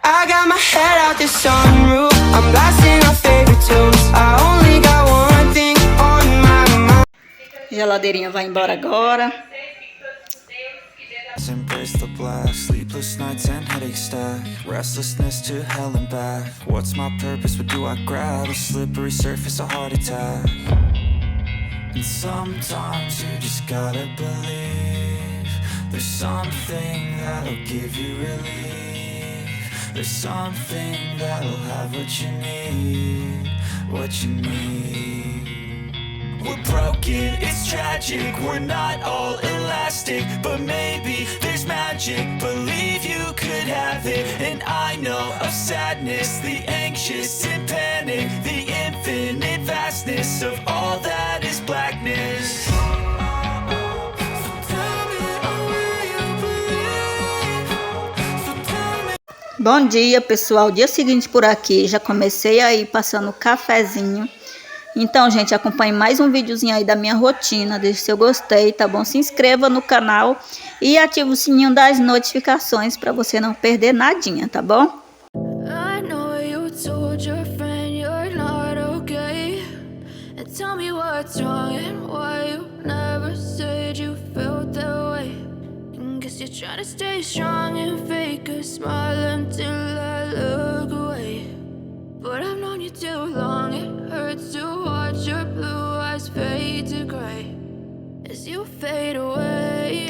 I got my head out the sunroof. I'm blasting our favorite tunes. I only got one thing on my mind. Geladeirinha vai embora agora. Embrace the black, sleepless nights and headache stack, restlessness to hell and back. What's my purpose? What do I grab? A slippery surface, a heart attack. And sometimes you just gotta believe there's something that'll give you relief. There's something that'll have what you need, what you need. We're broken, it's tragic, we're not all elastic, but maybe there's magic. Believe you could have it, and I know of sadness, the anxious and panic, the infinite vastness of all that is blackness. Bom dia, pessoal. Dia seguinte por aqui, já comecei aí passando o cafezinho. Então, gente, acompanhe mais um videozinho aí da minha rotina. Deixe seu gostei, tá bom? Se inscreva no canal e ative o sininho das notificações para você não perder nadinha, tá bom? I know you told your friend you're not okay, and tell me what's wrong and why you never said you felt that way. And guess you're trying to stay strong and fake a smile until I look away. But I've known you too long, it hurts to watch your blue eyes fade to gray as you fade away,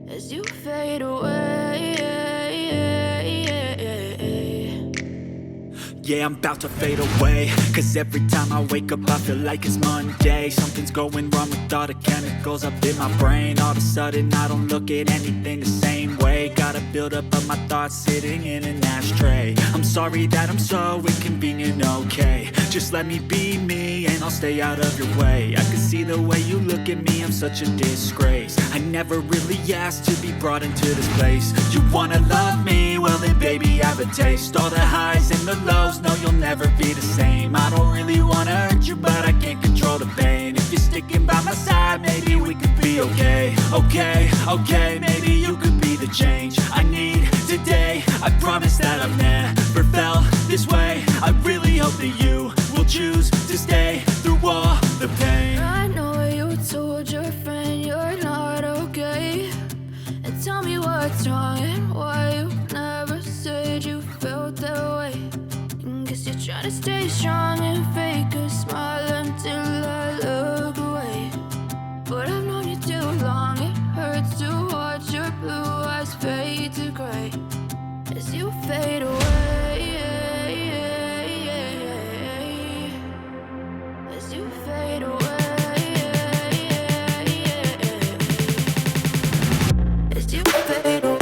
as you fade away. Yeah, I'm about to fade away, cause every time I wake up I feel like it's Monday. Something's going wrong with all the chemicals up in my brain. All of a sudden I don't look at anything the same way. Gotta build up of my thoughts sitting in an ashtray. I'm sorry that I'm so inconvenient, okay. Just let me be me and I'll stay out of your way. I can see the way you look at me, I'm such a disgrace. I never really asked to be brought into this place. You wanna love me? Well then baby I have a taste. All the highs and the lows, no you'll never be the same. I don't really wanna hurt you but I can't control the pain. If you're sticking by my side maybe we could be okay. Okay, maybe you could be the change I need today. I promise that I've never felt this way. I really hope that you will choose to stay through all the pain. I know you told your friend you're not okay, and tell me what's wrong and why you never said you felt that way. And guess you're trying to stay strong and fake a smile until I look away. But I've known you too long, it hurts to watch your blue eyes fade to gray as you fade away, as you fade away, as you fade away.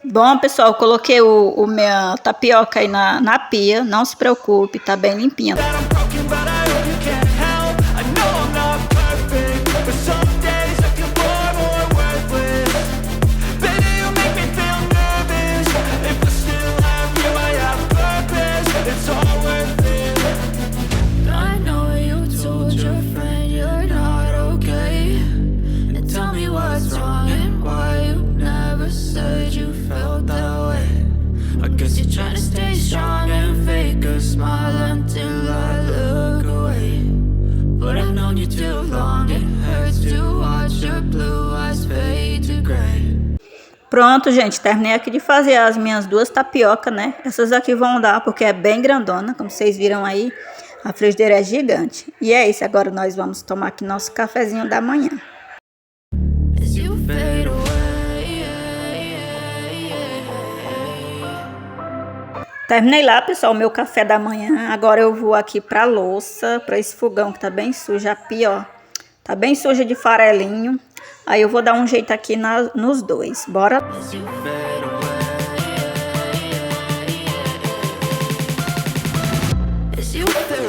Bom, pessoal, coloquei o minha tapioca aí na pia. Não se preocupe, tá bem limpinha. Pronto, gente, terminei aqui de fazer as minhas duas tapiocas, né? Essas aqui vão dar porque é bem grandona, como vocês viram aí, a frigideira é gigante. E é isso, agora nós vamos tomar aqui nosso cafezinho da manhã. Terminei lá, pessoal, o meu café da manhã. Agora eu vou aqui pra louça, pra esse fogão que tá bem sujo. A pia, ó, tá bem suja de farelinho. Aí eu vou dar um jeito aqui nos dois. Bora? As you fade away, As you fade.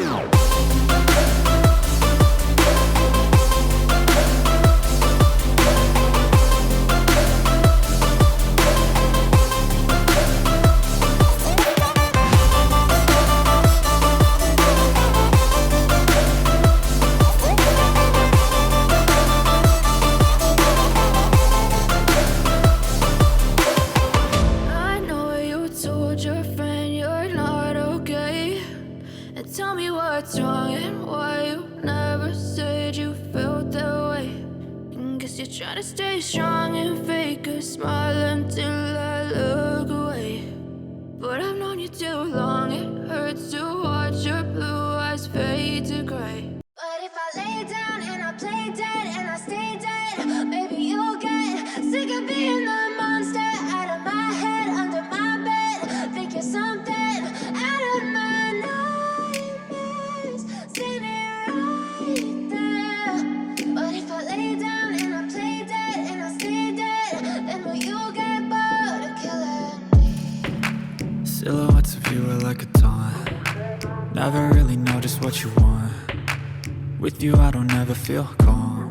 I know you told your friend you're not okay, and tell me what's wrong and why you never said you felt that way. And guess you're trying to stay strong and fake a smile until I look away. But I've known you too long, it hurts to watch your blue eyes fade to gray. But if I lay down and I play dead and I stay dead, maybe you'll get sick of being the monster out of my head, under my bed. Think you're something out of my nightmares, standing right there. But if I lay down and I play dead and I stay dead, then will you get bored of killing me? silhouettes of you are like a taunt. Never really know just what you want. With you I don't ever feel calm.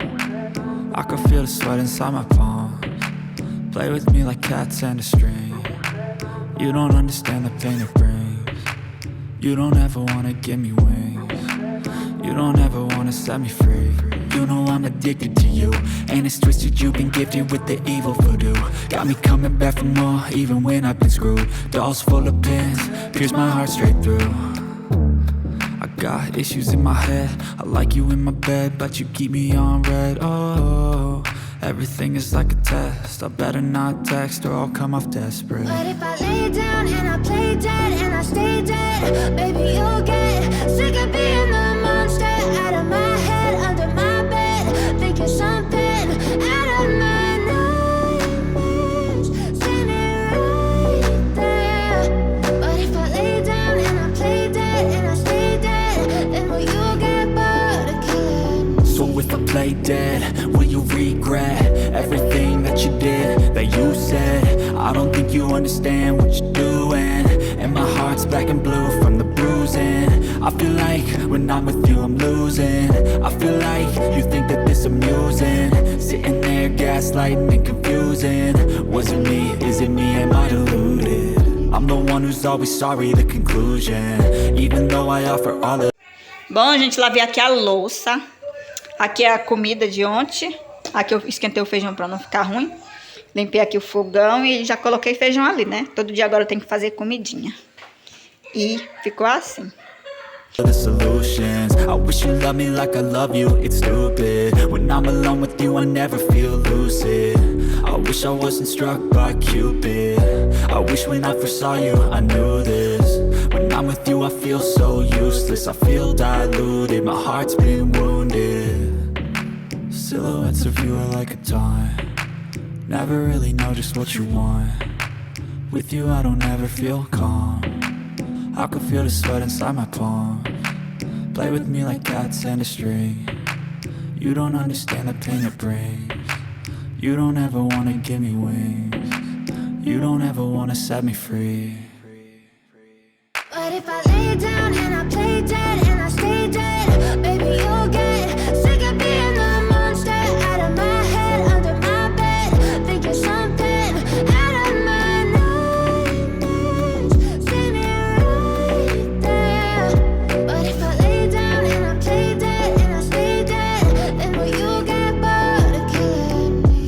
I can feel the sweat inside my palms. Play with me like cats and a string. You don't understand the pain it brings. You don't ever wanna give me wings. You don't ever wanna set me free. You know I'm addicted to you, and it's twisted, you've been gifted with the evil voodoo. Got me coming back for more, even when I've been screwed. Dolls full of pins, pierce my heart straight through. I got issues in my head, I like you in my bed, but you keep me on red. Oh, everything is like a test, I better not text or I'll come off desperate. But if I lay down and I play dead and I stay dead, maybe you'll get sick of being the monster out of my head, under my bed. Think you're something out of my nightmares, standing right there. But if I lay down and I play dead and I stay dead, then will you get bored of killing me? So if I play dead, will you regret everything that you did, that you said? I don't think you understand what you're doing, and my heart's black and blue from the bruising. I feel like when I'm with you I'm losing. I feel like you think that this amusing, sitting there gaslighting and confusing. Was it me? Is it me? Am I deluded? I'm the one who's always sorry, the conclusion, even though I offer all of. Bom, gente, lavei aqui a louça. Aqui é a comida de ontem. Aqui eu esquentei o feijão para não ficar ruim. Limpei aqui o fogão e já coloquei feijão ali, né? Todo dia agora eu tenho que fazer comidinha. E ficou assim. The solutions, I wish you loved me like I love you, it's stupid. When I'm alone with you I never feel lucid. I wish I wasn't struck by Cupid. I wish when I first saw you I knew this. When I'm with you I feel so useless, I feel diluted, my heart's been wounded. Silhouettes of you are like a taunt. Never really know just what you want. With you I don't ever feel calm. I can feel the sweat inside my palms. Play with me like cats and a string. You don't understand the pain it brings. You don't ever wanna give me wings. You don't ever wanna set me free. But if I lay down and I play dead and I stay dead, maybe you'll get sick of being the monster out of my head, under my bed. Think you're something out of my nightmares, standing right there. But if I lay down and I play dead and I stay dead, then will you get bored of killing me?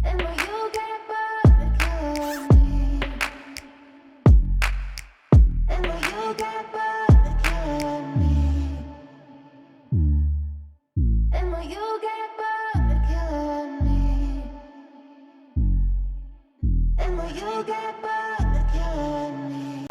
Then will you get bored of killing me? Then will you get bored of killing me? Then will you get bored of killing me? Then will you get bored of killing me?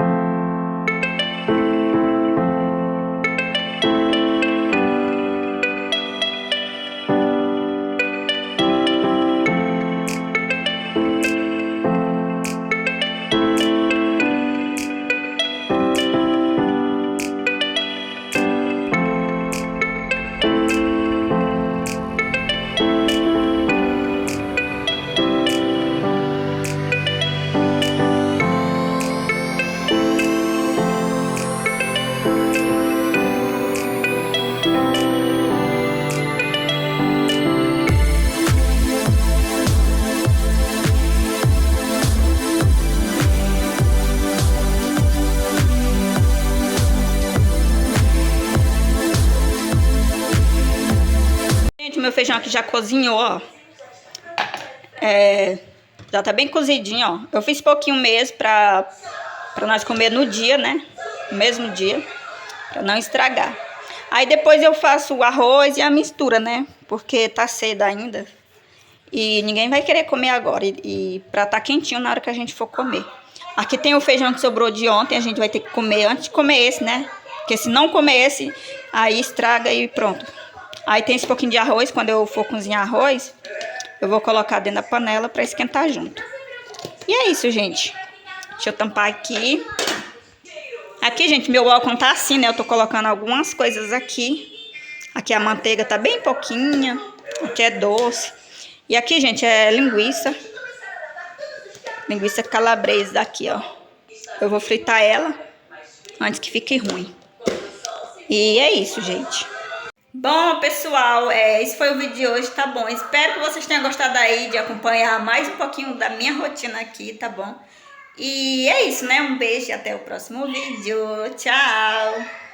meu feijão aqui já cozinhou, ó. Já tá bem cozidinho, ó. Eu fiz pouquinho mesmo pra nós comer no dia, né? No mesmo dia, pra não estragar. Aí depois eu faço o arroz e a mistura, né? Porque tá cedo ainda. E ninguém vai querer comer agora. E pra tá quentinho na hora que a gente for comer. Aqui tem o feijão que sobrou de ontem. A gente vai ter que comer antes de comer esse, né? Porque se não comer esse, aí estraga e pronto. Aí tem esse pouquinho de arroz. Quando eu for cozinhar arroz, eu vou colocar dentro da panela pra esquentar junto. E é isso, gente. Deixa eu tampar aqui. Aqui, gente, meu balcão tá assim, né? Eu tô colocando algumas coisas aqui. Aqui a manteiga tá bem pouquinha. Aqui é doce. E aqui, gente, é linguiça. Linguiça calabresa daqui, ó. Eu vou fritar ela antes que fique ruim. E é isso, gente. Bom, pessoal, esse foi o vídeo de hoje, tá bom? Espero que vocês tenham gostado aí de acompanhar mais um pouquinho da minha rotina aqui, tá bom? E é isso, né? Um beijo e até o próximo vídeo. Tchau!